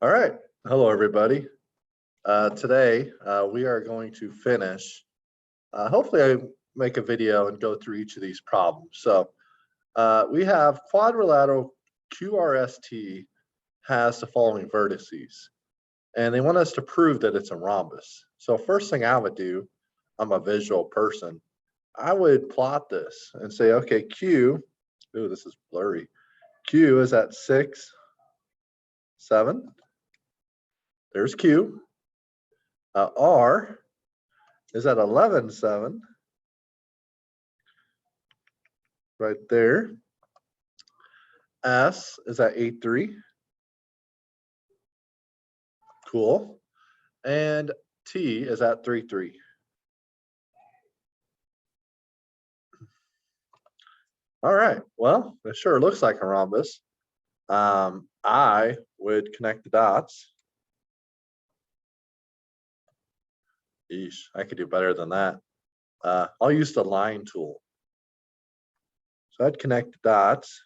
All right. Hello, everybody. Today, we are going to finish. Hopefully, I make a video and go through each of these problems. So we have quadrilateral QRST has the following vertices, and they want us to prove that it's a rhombus. So first thing I would do, I'm a visual person, I would plot this and say, okay, Q, ooh, this is blurry. Q is at 6, 7. There's Q. R is at 11, 7. Right there. S is at 8, 3. Cool. And T is at 3, 3. All right. Well, it sure looks like a rhombus. I would connect the dots. Eesh, I could do better than that. I'll use the line tool. So I'd connect the dots.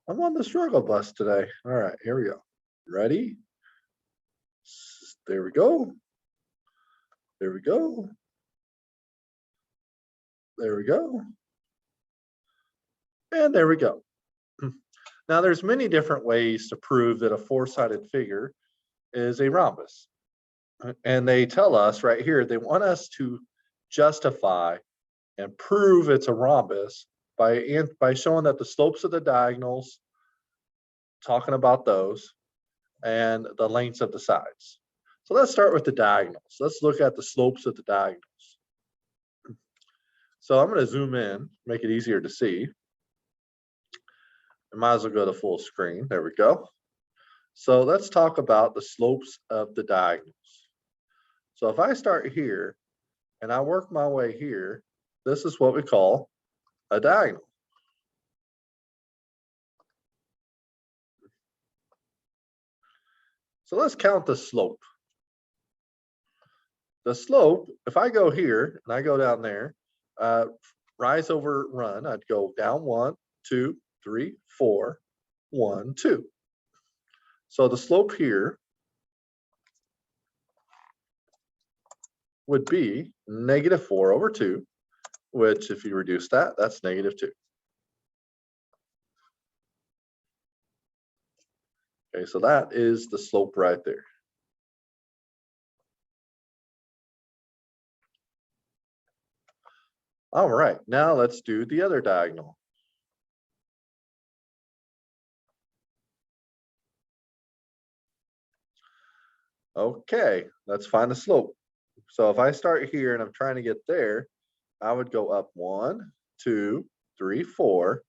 I'm on the struggle bus today. All right, here we go. Ready? There we go. There we go. There we go. And there we go. Now there's many different ways to prove that a four-sided figure is a rhombus. And they tell us right here, they want us to justify and prove it's a rhombus by showing that the slopes of the diagonals, talking about those, and the lengths of the sides. So let's start with the diagonals. Let's look at the slopes of the diagonals. So I'm going to zoom in, make it easier to see. I might as well go to full screen. There we go. So let's talk about the slopes of the diagonals. So if I start here and I work my way here, this is what we call a diagonal. So let's count the slope. The slope, if I go here and I go down there, rise over run, I'd go down 1, 2, 3, 4, 1, 2. So the slope here would be -4/2, which if you reduce that, that's -2. Okay, so that is the slope right there. All right, now let's do the other diagonal. Okay, let's find the slope. So if I start here and I'm trying to get there, I would go up 1, 2, 3, 4,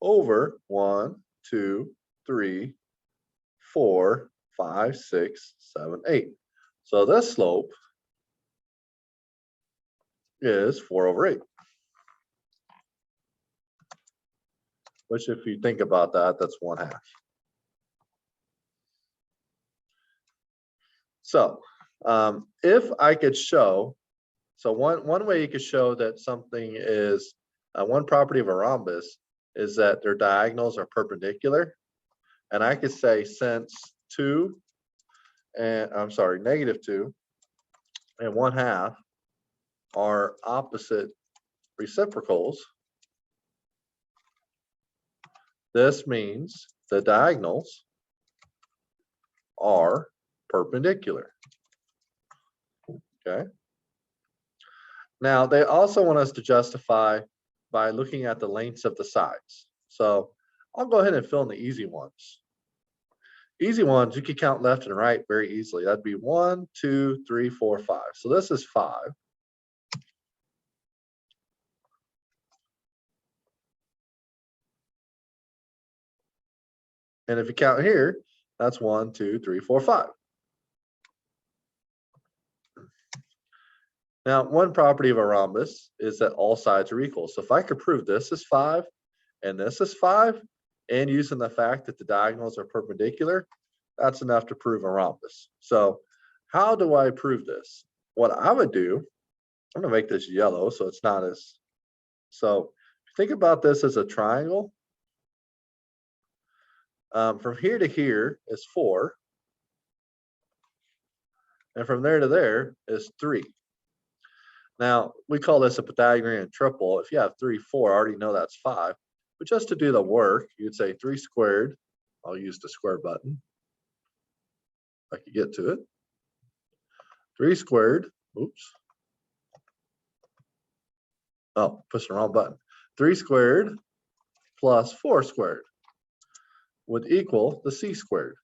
over 1, 2, 3, 4, 5, 6, 7, 8. So this slope is 4/8. Which if you think about that, that's 1/2. So if I could show, so one way you could show that something is, one property of a rhombus is that their diagonals are perpendicular. And I could say since 2 and -2 and 1/2 are opposite reciprocals, this means the diagonals are perpendicular. Okay. Now they also want us to justify by looking at the lengths of the sides. So I'll go ahead and fill in the easy ones. Easy ones, you can count left and right very easily. That'd be 1, 2, 3, 4, 5. So this is 5. And if you count here, that's 1, 2, 3, 4, 5. Now, one property of a rhombus is that all sides are equal. So if I could prove this is 5 and this is 5, and using the fact that the diagonals are perpendicular, that's enough to prove a rhombus. So how do I prove this? What I would do, I'm going to make this yellow so it's not as, so if you Think about this as a triangle. From here to here is 4. And from there to there is 3. Now, we call this a Pythagorean triple. If you have 3, 4, I already know that's 5. But just to do the work, you'd say 3 squared. I'll use the square button if I could get to it. 3 squared. Oops. Oh, push the wrong button. 3 squared plus 4 squared would equal the c squared.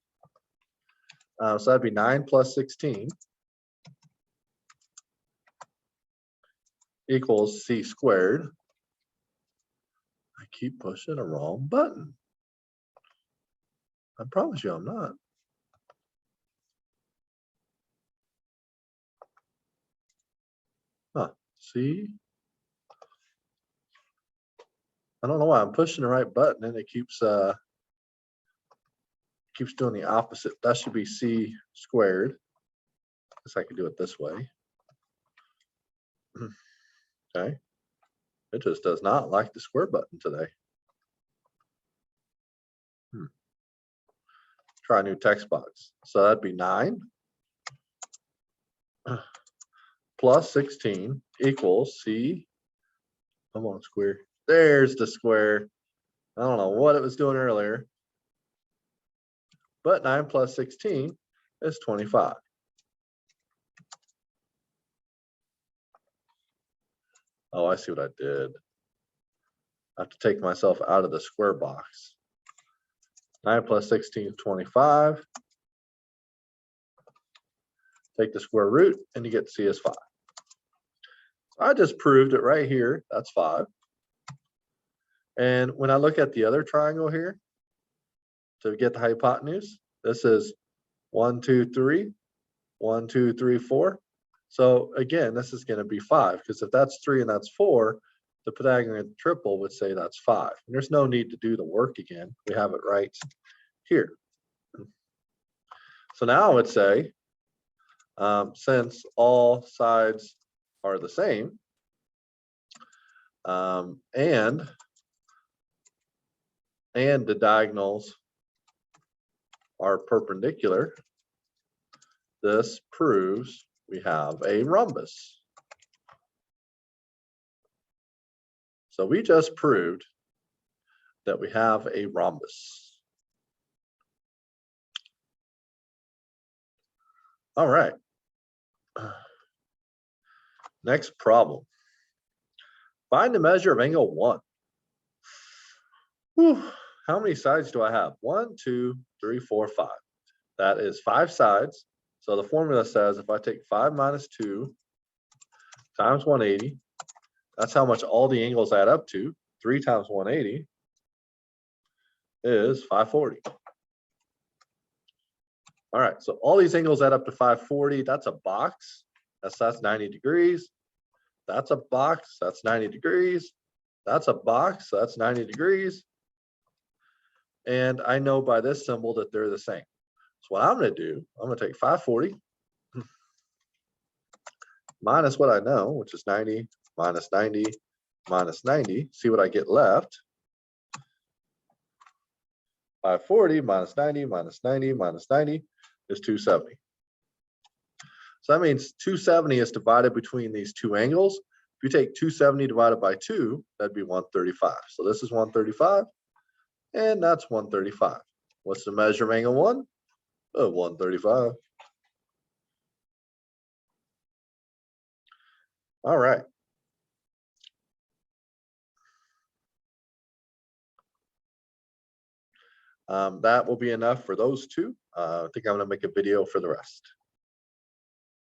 So that'd be 9 plus 16 equals c squared. I keep pushing the wrong button. I promise you I'm not. Huh, see? I don't know why I'm pushing the right button and it keeps doing the opposite. That should be c squared. I guess I could do it this way. Okay. It just does not like the square button today. Try a new text box. So that'd be 9 plus 16 equals c. Come on, square. There's the square. I don't know what it was doing earlier. But 9 plus 16 is 25. Oh, I see what I did. I have to take myself out of the square box. 9 plus 16 is 25. Take the square root and you get C is 5. I just proved it right here. That's 5. And when I look at the other triangle here, to get the hypotenuse, this is 1, 2, 3, 1, 2, 3, 4. So again, this is going to be 5 because if that's 3 and that's 4, the Pythagorean triple would say that's 5. And there's no need to do the work again. We have it right here. So now I would say, since all sides are the same, and the diagonals are perpendicular, this proves we have a rhombus. So we just proved that we have a rhombus. All right. Next problem. Find the measure of angle 1. Whew. How many sides do I have? 1, 2, 3, 4, 5. That is 5 sides. So the formula says if I take 5 minus 2 times 180, that's how much all the angles add up to. 3 times 180 is 540. All right, so all these angles add up to 540. That's a box. That's 90 degrees. That's a box. That's 90 degrees. That's a box. That's 90 degrees. And I know by this symbol that they're the same. So what I'm going to do, I'm going to take 540 minus what I know, which is 90 minus 90 minus 90. See what I get left. 540 minus 90 minus 90 minus 90 is 270. So that means 270 is divided between these two angles. If you take 270 divided by 2, that'd be 135. So this is 135, and that's 135. What's the measure of angle 1? 135. All right. That will be enough for those two. I think I'm going to make a video for the rest.